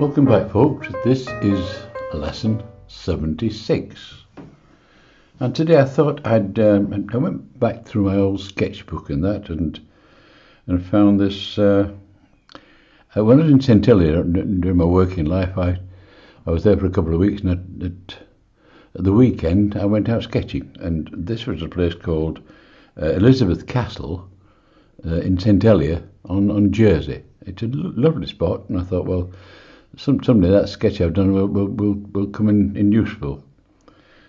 Welcome back, folks. This is lesson 76, and today I thought I went back through my old sketchbook and found this. When I was in St Helier during my working life, I was there for a couple of weeks, and at the weekend I went out sketching, and this was a place called Elizabeth Castle in St Helier on Jersey. It's a lovely spot, and I thought, well, someday that sketch I've done will come in useful.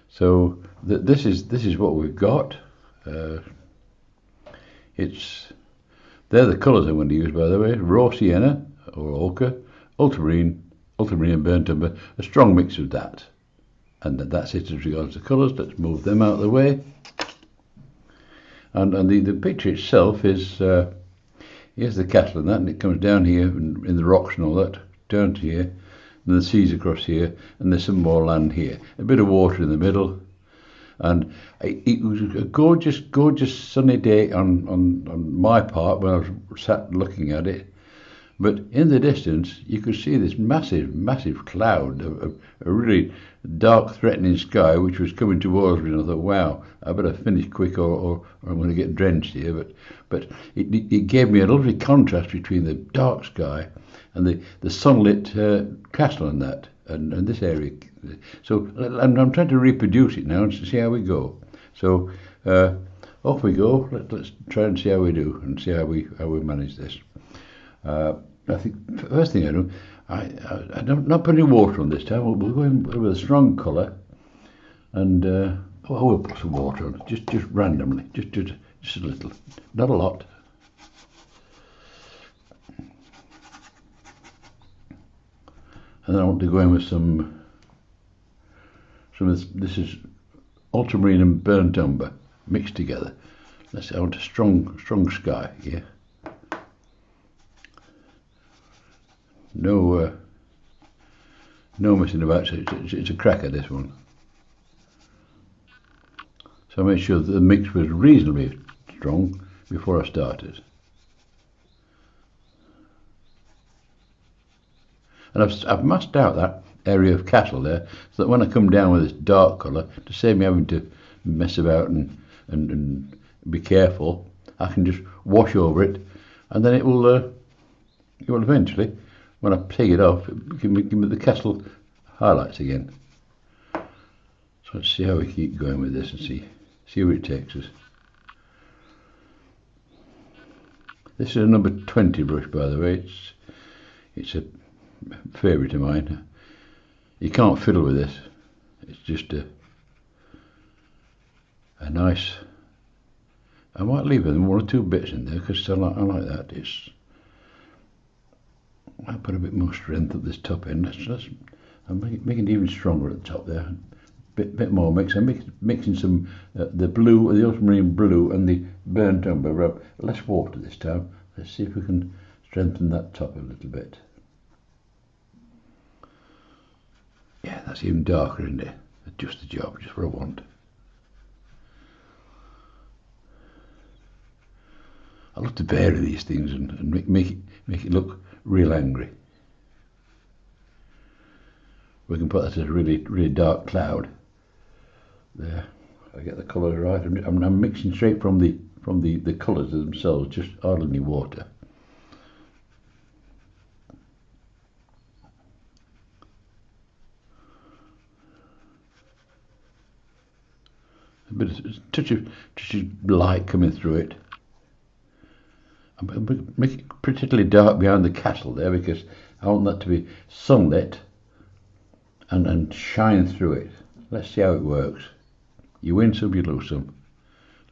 So this is what we've got. They're the colours I'm going to use, by the way: raw sienna or ochre, ultramarine and burnt umber, a strong mix of that. And that's it as regards to colours. Let's move them out of the way. And the picture itself is here's the castle and that, and it comes down here in the rocks and all that, down to here, and the sea's across here, and there's some more land here, a bit of water in the middle. And it was a gorgeous sunny day on my part when I was sat looking at it. But in the distance, you could see this massive cloud, a really dark, threatening sky, which was coming towards me. And I thought, wow, I better finish quick, or I'm going to get drenched here. But it gave me a lovely contrast between the dark sky and the sunlit castle and this area. So I'm trying to reproduce it now and see how we go. So off we go. Let's try and see how we do and see how we manage this. I think first thing I do, I'm not putting water on this time. We'll go in with a strong colour, and we'll put some water on, just randomly, just a little, not a lot. And then I want to go in with some of this is ultramarine and burnt umber mixed together. I want a strong sky here. No messing about. So it's a cracker, this one. So I made sure that the mix was reasonably strong before I started. And I've masked out that area of castle there, so that when I come down with this dark colour, to save me having to mess about and be careful, I can just wash over it, and then it will eventually, when I take it off, give me the castle highlights again. So let's see how we keep going with this and see where it takes us. This is a number 20 brush, by the way. It's a favourite of mine. You can't fiddle with this. It's just a nice. I might leave one or two bits in there because I like that. I'll put a bit more strength at this top end. I'm making it even stronger at the top there. Bit more mix. I'm mixing some the blue, the ultramarine blue, and the burnt umber. Less water this time. Let's see if we can strengthen that top a little bit. Yeah, that's even darker, isn't it? Just the job, just what I want. I love to vary these things and make it look real angry. We can put that as a really dark cloud. There, I get the colour right. I'm mixing straight from the colours themselves, just hardly any water. A bit of touch of light coming through it. I'm making it particularly dark behind the castle there because I want that to be sunlit and shine through it. Let's see how it works. You win some, you lose some.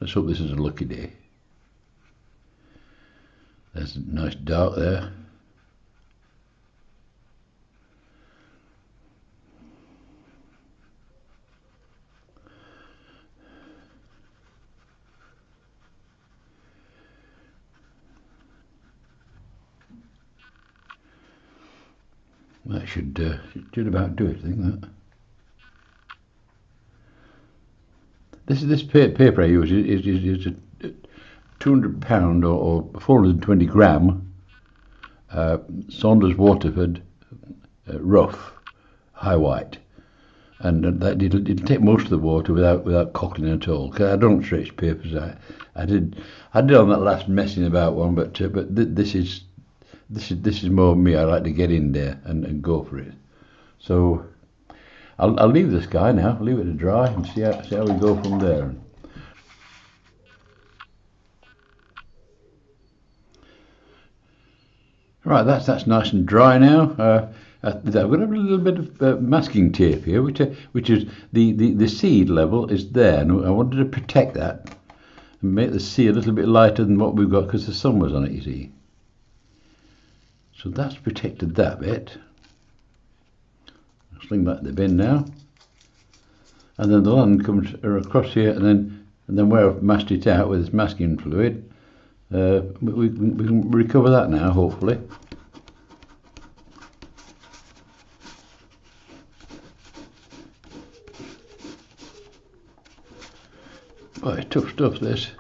Let's hope this is a lucky day. There's a nice dark there. That should about do it, I think. That. This paper I use is a £200 or 420 gram Saunders Waterford rough, high white, and that it'll take most of the water without cockling at all. Cause I don't stretch papers. I did on that last messing about one, but this is more me. I like to get in there and go for it. So I'll leave this guy now. Leave it to dry and see how we go from there. Right, that's nice and dry now. I've got a little bit of masking tape here, which is the seed level is there, and I wanted to protect that and make the seed a little bit lighter than what we've got because the sun was on it, you see. So that's protected that bit. I'll sling that in the bin now, and then the land comes across here, and then where I've masked it out with this masking fluid. We can recover that now, hopefully. Oh, it's tough stuff, this.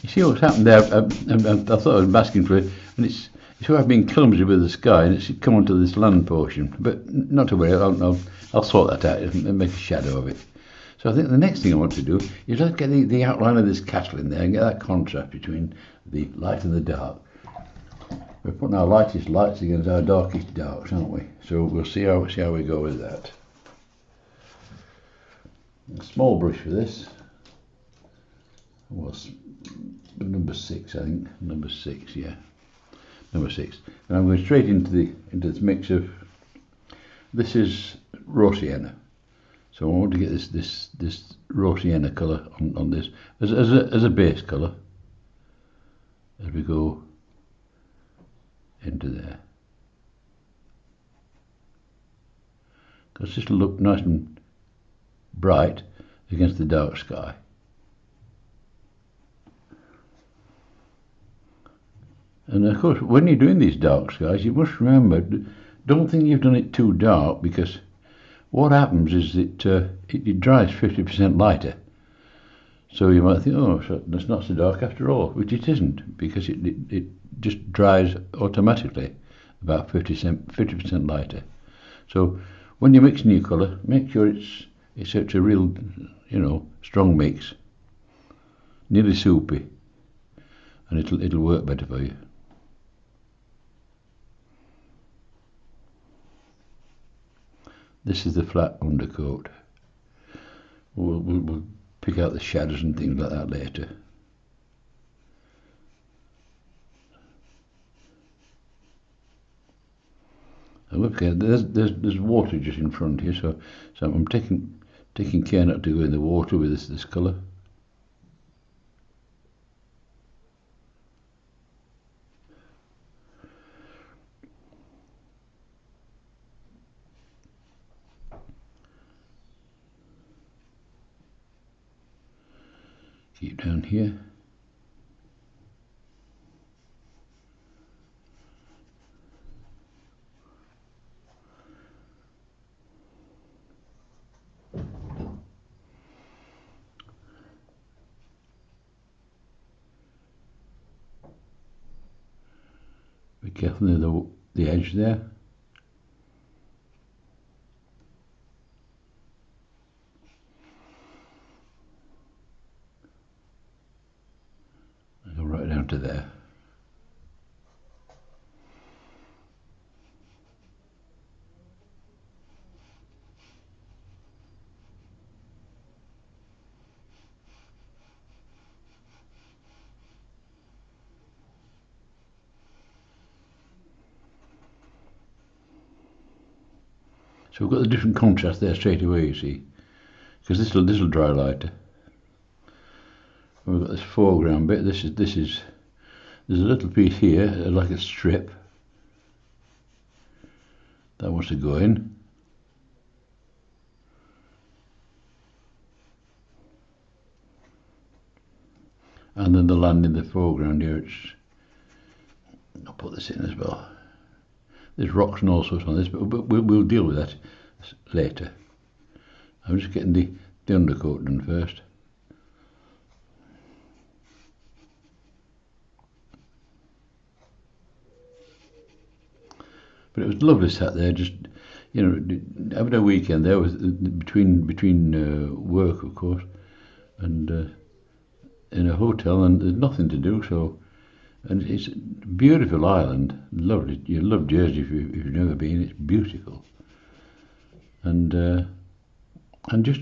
You see what's happened there? I thought I was masking fluid, and it's where I've been clumsy with the sky, and it's come onto this land portion. But not to worry, I'll sort that out and make a shadow of it. So I think the next thing I want to do is let's get the outline of this cattle in there and get that contrast between the light and the dark. We're putting our lightest lights against our darkest darks, aren't we? So we'll see how we go with that. A small brush for this. Well, number 6, I think. Number 6, yeah. Number 6. And I'm going straight into this mix of. This is raw sienna. So I want to get this raw sienna colour on this as a base colour as we go into there. Because this will look nice and bright against the dark sky. And of course, when you're doing these dark skies, you must remember, don't think you've done it too dark, because what happens is it dries 50% lighter. So you might think, oh, so that's not so dark after all, which it isn't, because it just dries automatically about 50% lighter. So when you're mixing your colour, make sure it's such a real, strong mix, nearly soupy, and it'll work better for you. This is the flat undercoat. We'll pick out the shadows and things like that later. Okay, there's water just in front here, so I'm taking care not to go in the water with this colour. Keep down here. Be careful near the edge there. Go right down to there. So we've got the different contrast there straight away, you see, because this will dry lighter. We've got this foreground bit. There's a little piece here, like a strip. That wants to go in. And then the land in the foreground here. I'll put this in as well. There's rocks and all sorts on this, but we'll deal with that later. I'm just getting the undercoat done first. But it was lovely sat there, just having a weekend there was between work, of course, and in a hotel, and there's nothing to do. So, and it's a beautiful island, lovely. You love Jersey if you've never been. It's beautiful, and just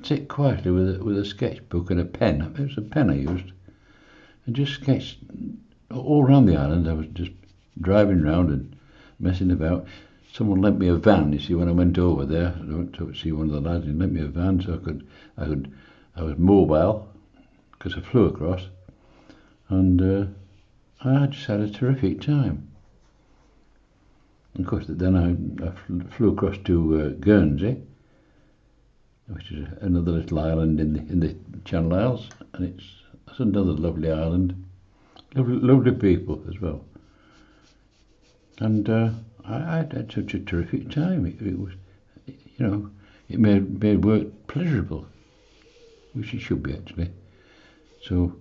sit quietly with a sketchbook and a pen. It was a pen I used, and just sketched all around the island. I was just driving around and messing about. Someone lent me a van. You see, when I went over there, I went to see one of the lads. He lent me a van so I was mobile because I flew across, and I just had a terrific time. Of course, then I flew across to Guernsey, which is another little island in the Channel Isles, and it's another lovely island, lovely people as well. And I had such a terrific time. It was, it made work pleasurable, which it should be actually. So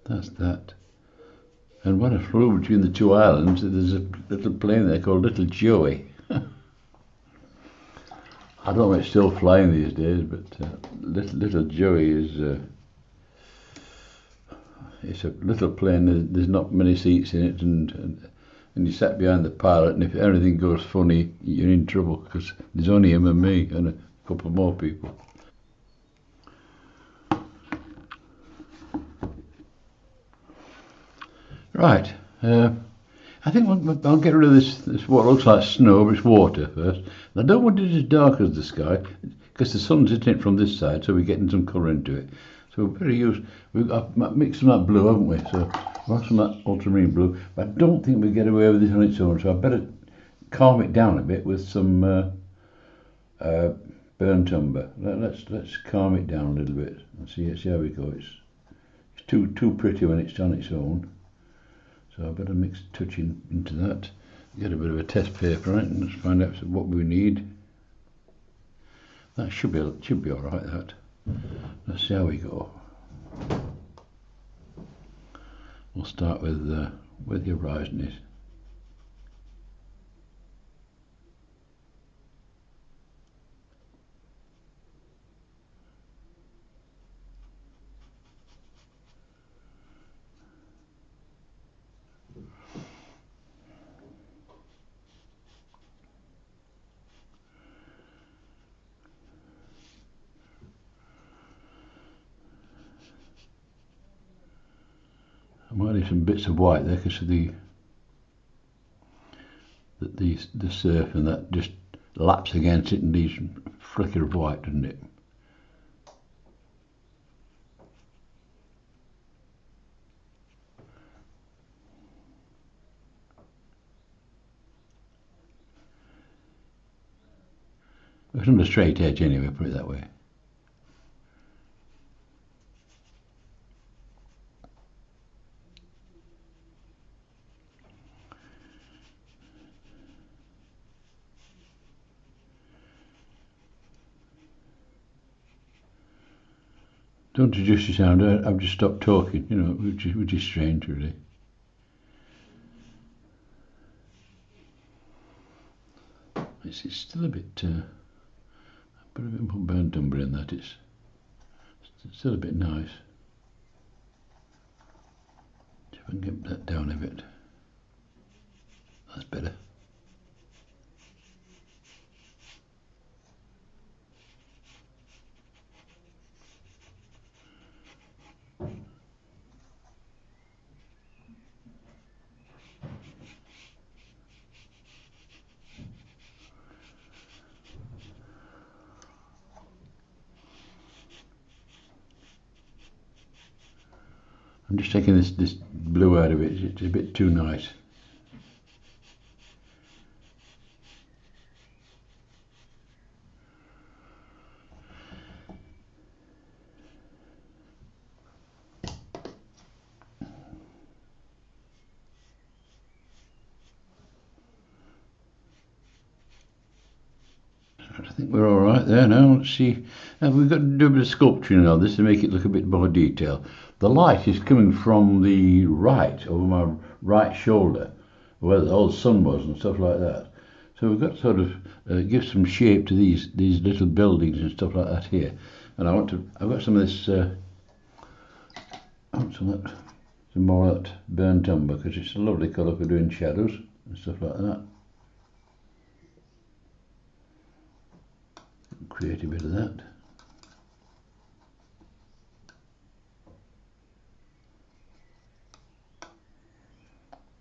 that's that. And when I flew between the two islands, there's a little plane there called Little Joey. I don't know if it's still flying these days, but Little Joey is it's a little plane. There's not many seats in it, and you sat behind the pilot, and if anything goes funny, you're in trouble because there's only him and me and a couple more people. Right, I think I'll get rid of this what looks like snow, but it's water first. And I don't want it as dark as the sky because the sun's hitting it from this side, so we're getting some colour into it. So we've mixed some of that blue, haven't we? So we'll have some of that ultramarine blue, but I don't think we get away with this on its own. So I better calm it down a bit with some burnt umber. Let's calm it down a little bit and see how we go. It's too pretty when it's on its own. So I better mix touching into that. Get a bit of a test paper on it and let's find out what we need. That should be all right. That. Let's see how we go. We'll start with your horizon. I might leave some bits of white there because of the surf, and that just laps against it and leaves a flicker of white, doesn't it? It's on a straight edge anyway, put it that way. Don't adjust your sound. I've just stopped talking, which is strange, really. It's still a bit. I put a bit more burnt umber in that. It's still a bit nice. See if I can get that down a bit. That's better. I'm just taking this blue out of it. It's a bit too nice. I think we're all right there now. Let's see. We've got to do a bit of sculpturing on this to make it look a bit more detailed. The light is coming from the right, over my right shoulder, where the old sun was and stuff like that. So we've got to sort of give some shape to these little buildings and stuff like that here. And I've got some of this, some more of that burnt umber, because it's a lovely colour for doing shadows and stuff like that. Create a bit of that.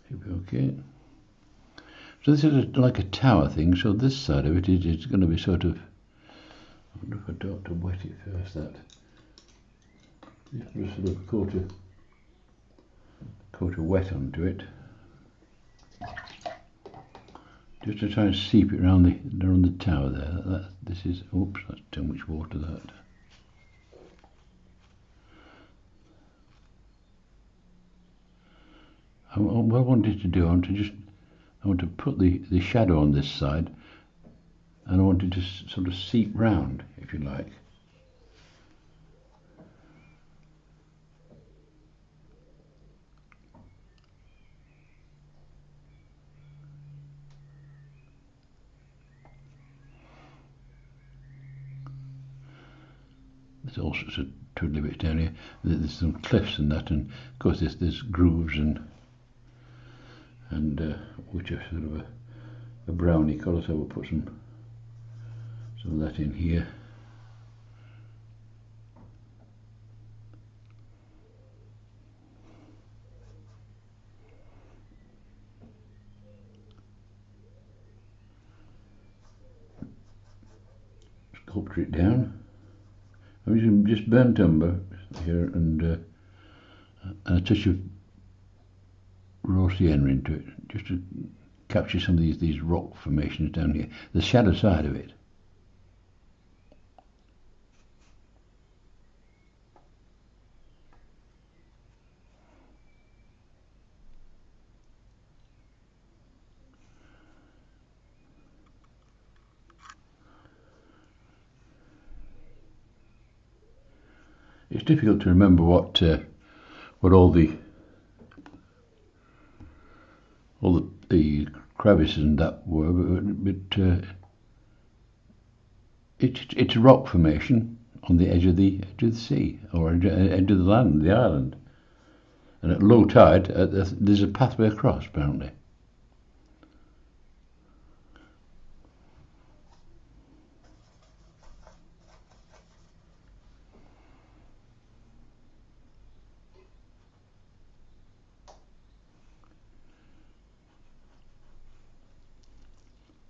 Should be okay. So this is like a tower thing, so this side of it is going to be sort of, I wonder if I do have to wet it first, that. Just sort of coat of wet onto it. Just to try and seep it around the tower there. This is, oops, that's too much water, that. What I wanted to do, I want to put the shadow on this side, and I want it to sort of seep round, if you like. There's all sorts of twiddly bits down here. There's some cliffs and that, and of course there's grooves and which are sort of a browny colour, so we'll put some of that in here. Sculpture it down. I'm using just burnt umber here and a touch of raw sienna into it, just to capture some of these rock formations down here, the shadow side of it. It's difficult to remember what all the crevices and that were, but it's a rock formation on the edge of the sea, or edge of the land, the island. And at low tide, there's a pathway across, apparently.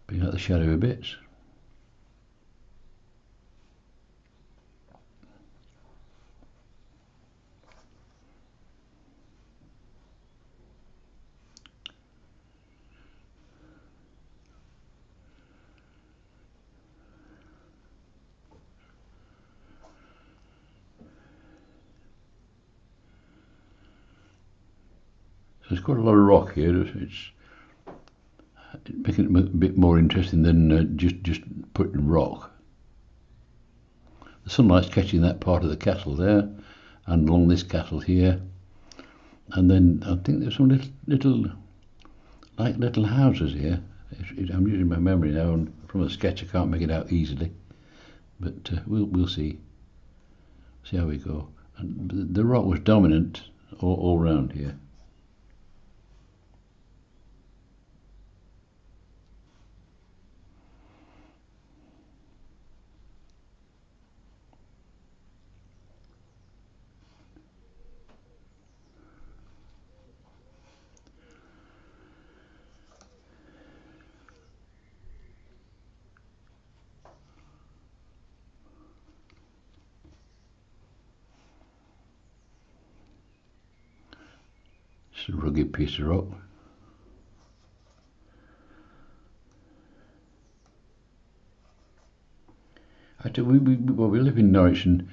Bring out the shadowy bits. So there's quite a lot of rock here. It's making it a bit more interesting than just putting rock. The sunlight's catching that part of the castle there, and along this castle here, and then I think there's some little houses here. I'm using my memory now, and from a sketch I can't make it out easily, but we'll see how we go. And the rock was dominant all round here. It's a rugged piece of rock. We live in Norwich, and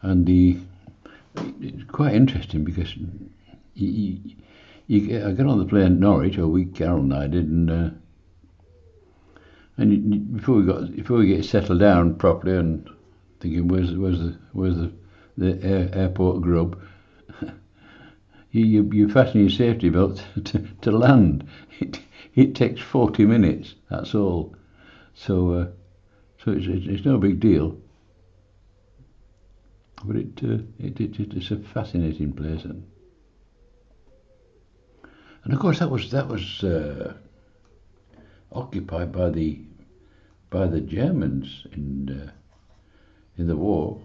it's quite interesting because I get on the plane at Norwich, or Carol and I did, and before we get settled down properly and thinking where's the airport grub, you fasten your safety belt to land. It takes 40 minutes. That's all. So it's no big deal. But it's a fascinating place, and of course that was occupied by the Germans in the war.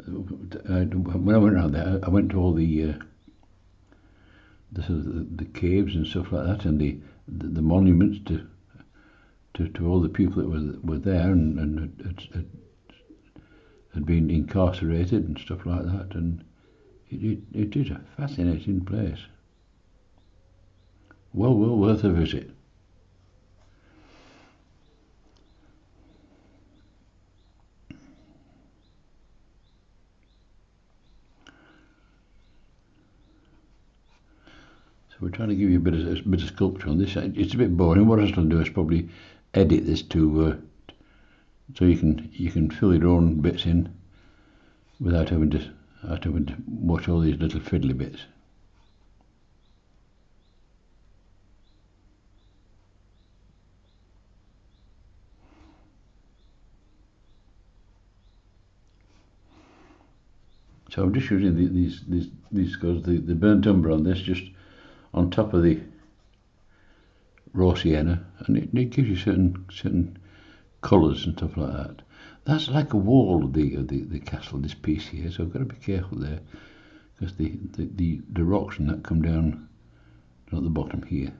When I went around there, I went to all the caves and stuff like that, and the monuments to all the people that were there and had been incarcerated and stuff like that, and it is a fascinating place. Well worth a visit. So we're trying to give you a bit of sculpture on this. It's a bit boring. What I was going to do is probably edit this to so you can fill your own bits in without having to watch all these little fiddly bits. So I'm just using these colours, the burnt umber on this, just on top of the raw sienna, and it gives you certain colours and stuff like that. That's like a wall of the castle, this piece here, so I've got to be careful there, because the rocks and that come down at the bottom here.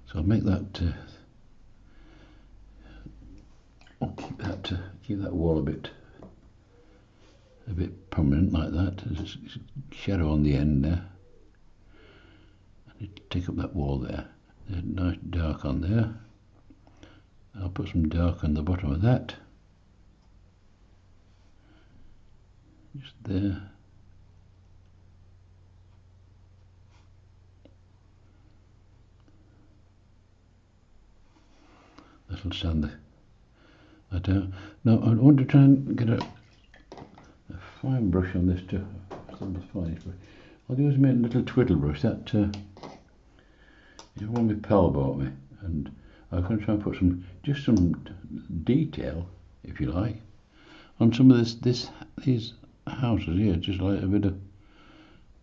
So I'll make that I'll keep that wall a bit prominent like that. There's a shadow on the end there. I need to take up that wall there. There's nice dark on there. I'll put some dark on the bottom of that. Just there. That'll stand that out. Now I want to try and get a fine brush on this too. I'll do is make a little twiddle brush. That is one my pal bought me, and I'm going to try and put some detail, if you like, on some of these houses here. Just like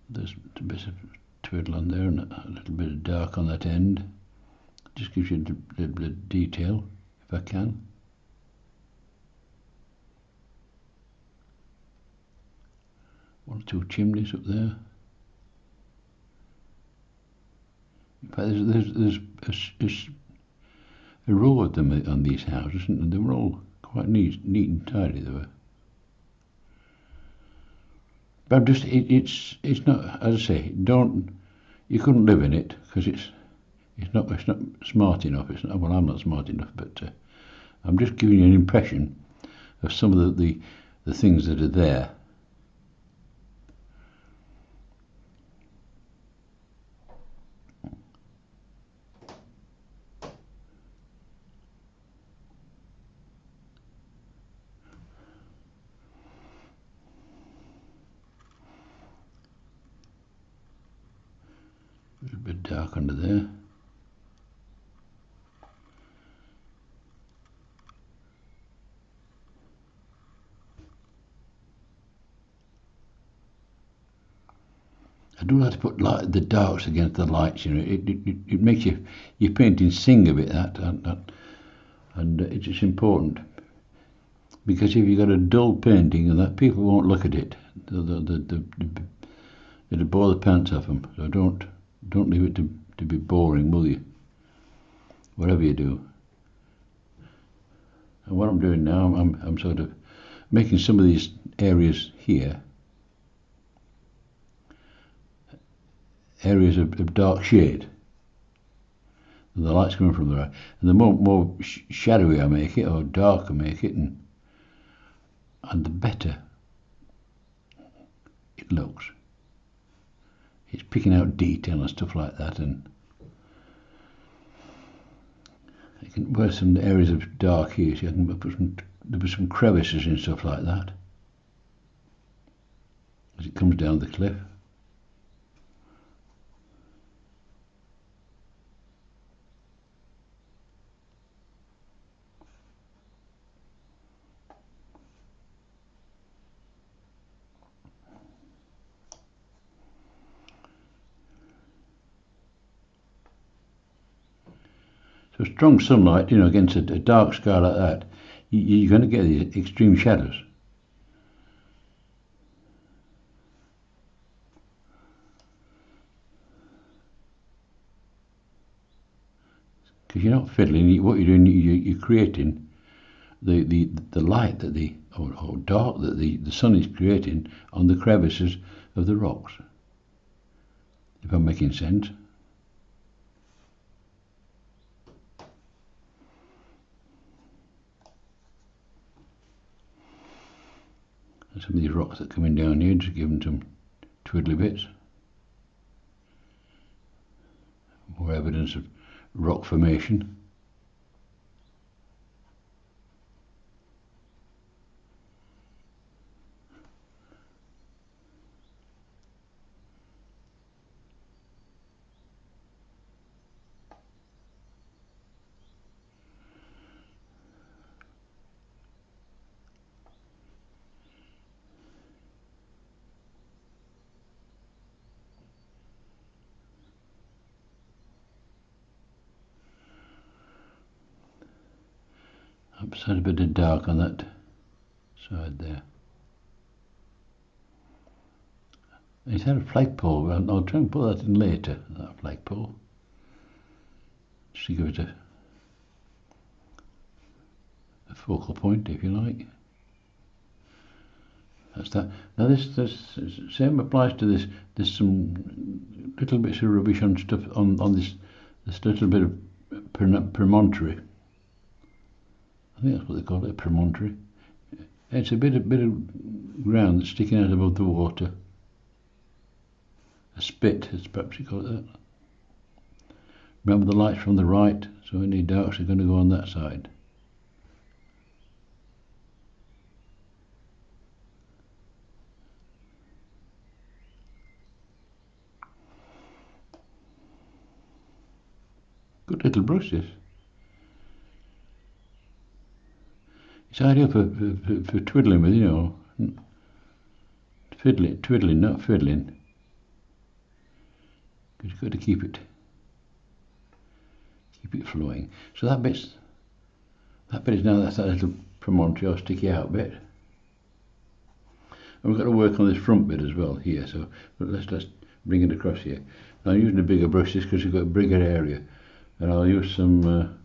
there's a bit of twiddle on there and a little bit of dark on that end. Just gives you a little bit of detail, if I can. One or two chimneys up there. In fact, there's a row of them on these houses, and they were all quite neat and tidy. They were. But it's not, as I say, you couldn't live in it because it's not smart enough. It's not, well, I'm not smart enough, but I'm just giving you an impression of some of the things that are there. A bit dark under there. I do like to put the darks against the lights. You know, it makes your painting sing a bit. And it's important, because if you've got a dull painting and that, people won't look at it. It'll bore the pants off them. So don't leave it to be boring, will you? Whatever you do. And what I'm doing now, I'm sort of making some of these areas here areas of dark shade, and the light's coming from the right. And the more shadowy I make it, or dark I make it, and the better it looks. It's picking out detail and stuff like that, and where some areas of dark here, so I can put some, there were some crevices and stuff like that as it comes down the cliff. So strong sunlight, you know, against a dark sky like that, you're going to get these extreme shadows. Because you're not fiddling, what you're doing, you're creating the light that or dark that the sun is creating on the crevices of the rocks. If I'm making sense. And some of these rocks that are coming down here, just give them some twiddly bits. More evidence of rock formation. Upside a bit of dark on that side there. It's had a flagpole. I'll try and put that in later, that flagpole. Just to give it a focal point, if you like. That's that. Now this same applies to this. There's some little bits of rubbish on stuff on this little bit of promontory. I think that's what they call it, a promontory. It's a bit of ground that's sticking out above the water. A spit, as perhaps you call it that. Remember the light's from the right, so any darks are going to go on that side. Good little brush this. It's ideal for twiddling with, you know. Twiddling, not fiddling. Because you've got to keep it flowing. So that bit is now, that's that little promontory or sticky out bit. And we've got to work on this front bit as well here, so let's bring it across here. Now I'm using a bigger brush just because you've got a bigger area. And I'll use some,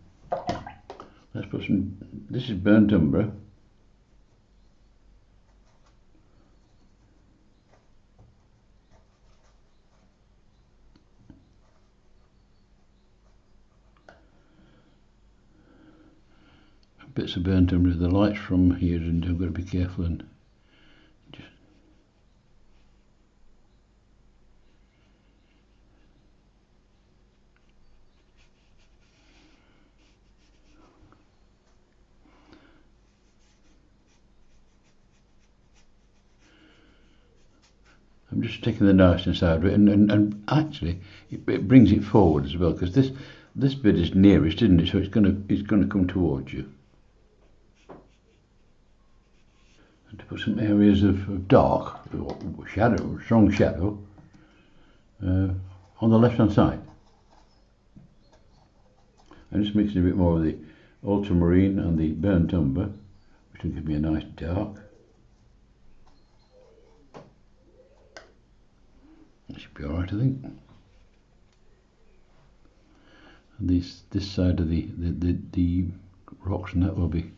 let's put some, this is burnt umber. Bits of burnt umber, the light's from here, and I've got to be careful and just I'm just taking the knife inside of it, and actually it brings it forward as well, because this bit is nearest, isn't it? So it's going to come towards you. And to put some areas of dark shadow, strong shadow, on the left hand side. I'm just mixing a bit more of the ultramarine and the burnt umber, which will give me a nice dark. That should be alright, I think. And this side of the rocks, and that will be,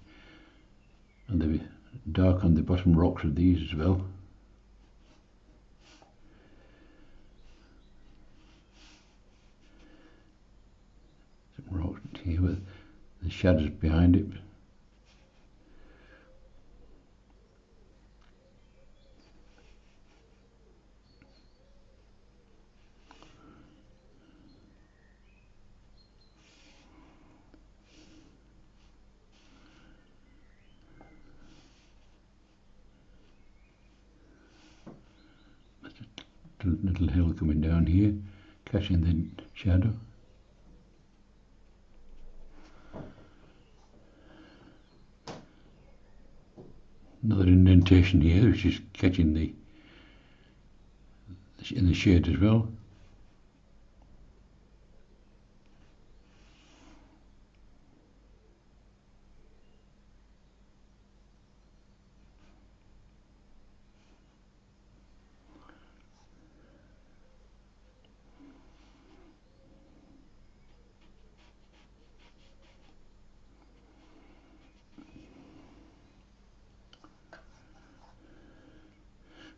and they'll be dark on the bottom rocks of these as well. Some rocks here with the shadows behind it. little hill coming down here, catching the shadow. Another indentation here, which is catching in the shade as well.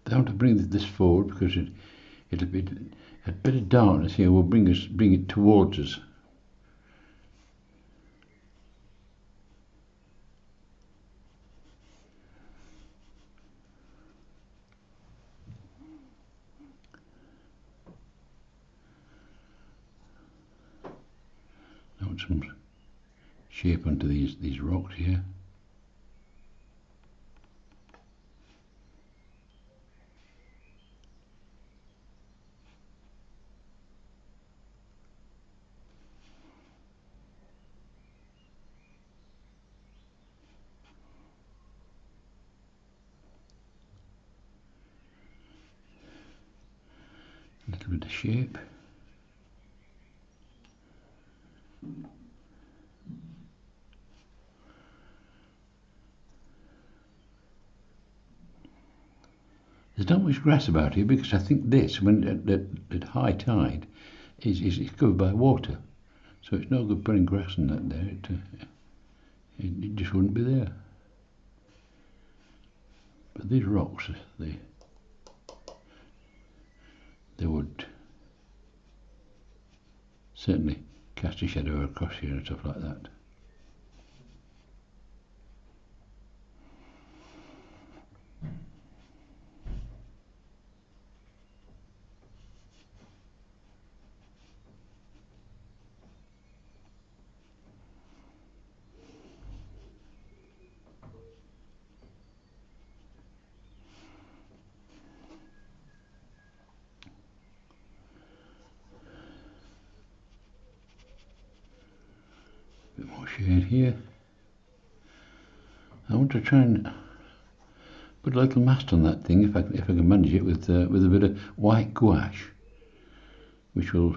I want to bring this forward because it'll be a bit of darkness here will bring it towards us. I want some shape onto these rocks here. A little bit of shape. There's not much grass about here because I think this, when at high tide, is covered by water, so it's no good putting grass in that there. It just wouldn't be there. But these rocks, they would certainly cast a shadow across here and stuff like that. Bit more shade here. I want to try and put a little mast on that thing if I can manage it with a bit of white gouache, which will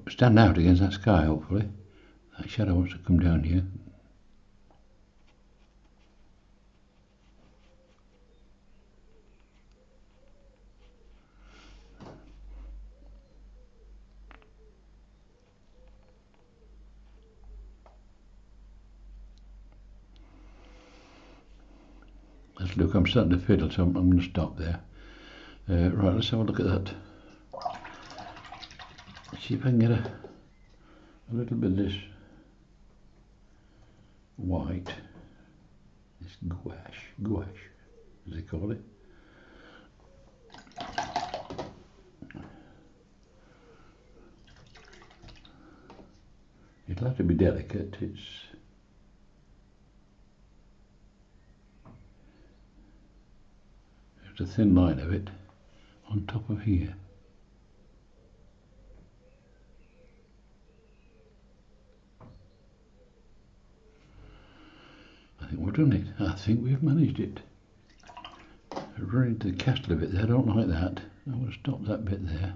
stand out against that sky. Hopefully, that shadow wants to come down here. Look, I'm starting to fiddle, so I'm going to stop there. Right, let's have a look at that. Let's see if I can get a little bit of this white, this gouache, as they call it. It'll have to be delicate. There's a thin line of it on top of here. I think we've done it. I think we've managed it. Running to the castle a bit there, I don't like that. I want to stop that bit there.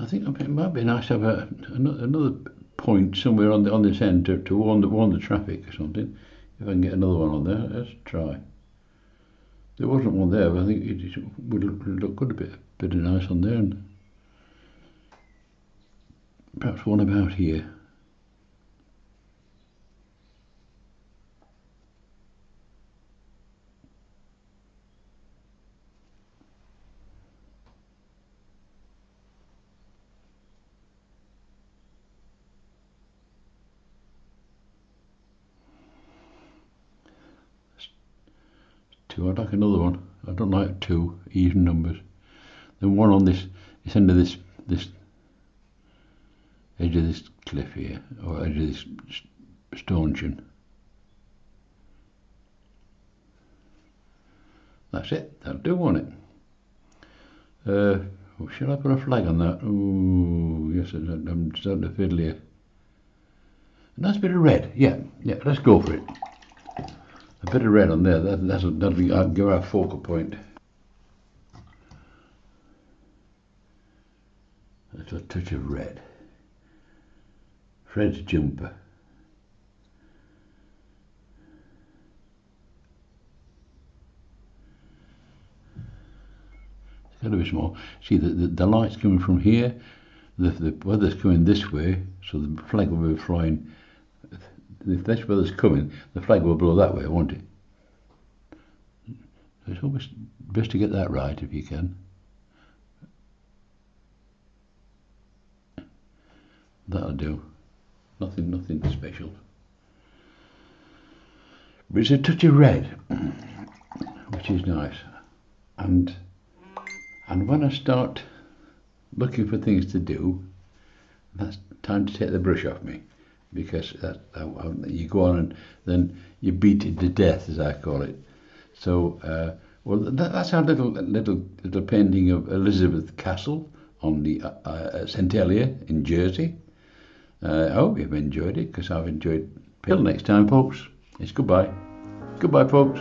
I think it might be nice to have another point somewhere on this end to warn the traffic or something. If I can get another one on there, let's try. There wasn't one there, but I think it would look good a bit nice on there, and perhaps one about here. two. I'd like another one. I don't like two even numbers. Then one on this end of this edge of this cliff here, or edge of this stanchion. That's it. That'll do, won't it? Shall I put a flag on that? Oh, yes, I'm starting to fiddle here. A nice bit of red. Yeah, let's go for it. A bit of red on there. That'll give our focal point. That's a touch of red. Fred's jumper. It's got to be small. See, the light's coming from here. The weather's coming this way, so the flag will be flying. If this weather's coming, the flag will blow that way, won't it? So it's always best to get that right if you can. That'll do. Nothing special. But it's a touch of red, which is nice. And when I start looking for things to do, that's time to take the brush off me, because you go on and then you beat it to death, as I call it. So, well, that's our little painting of Elizabeth Castle on the St Helier in Jersey. I hope you've enjoyed it, because I've enjoyed it. Till next time, folks. It's goodbye. Goodbye, folks.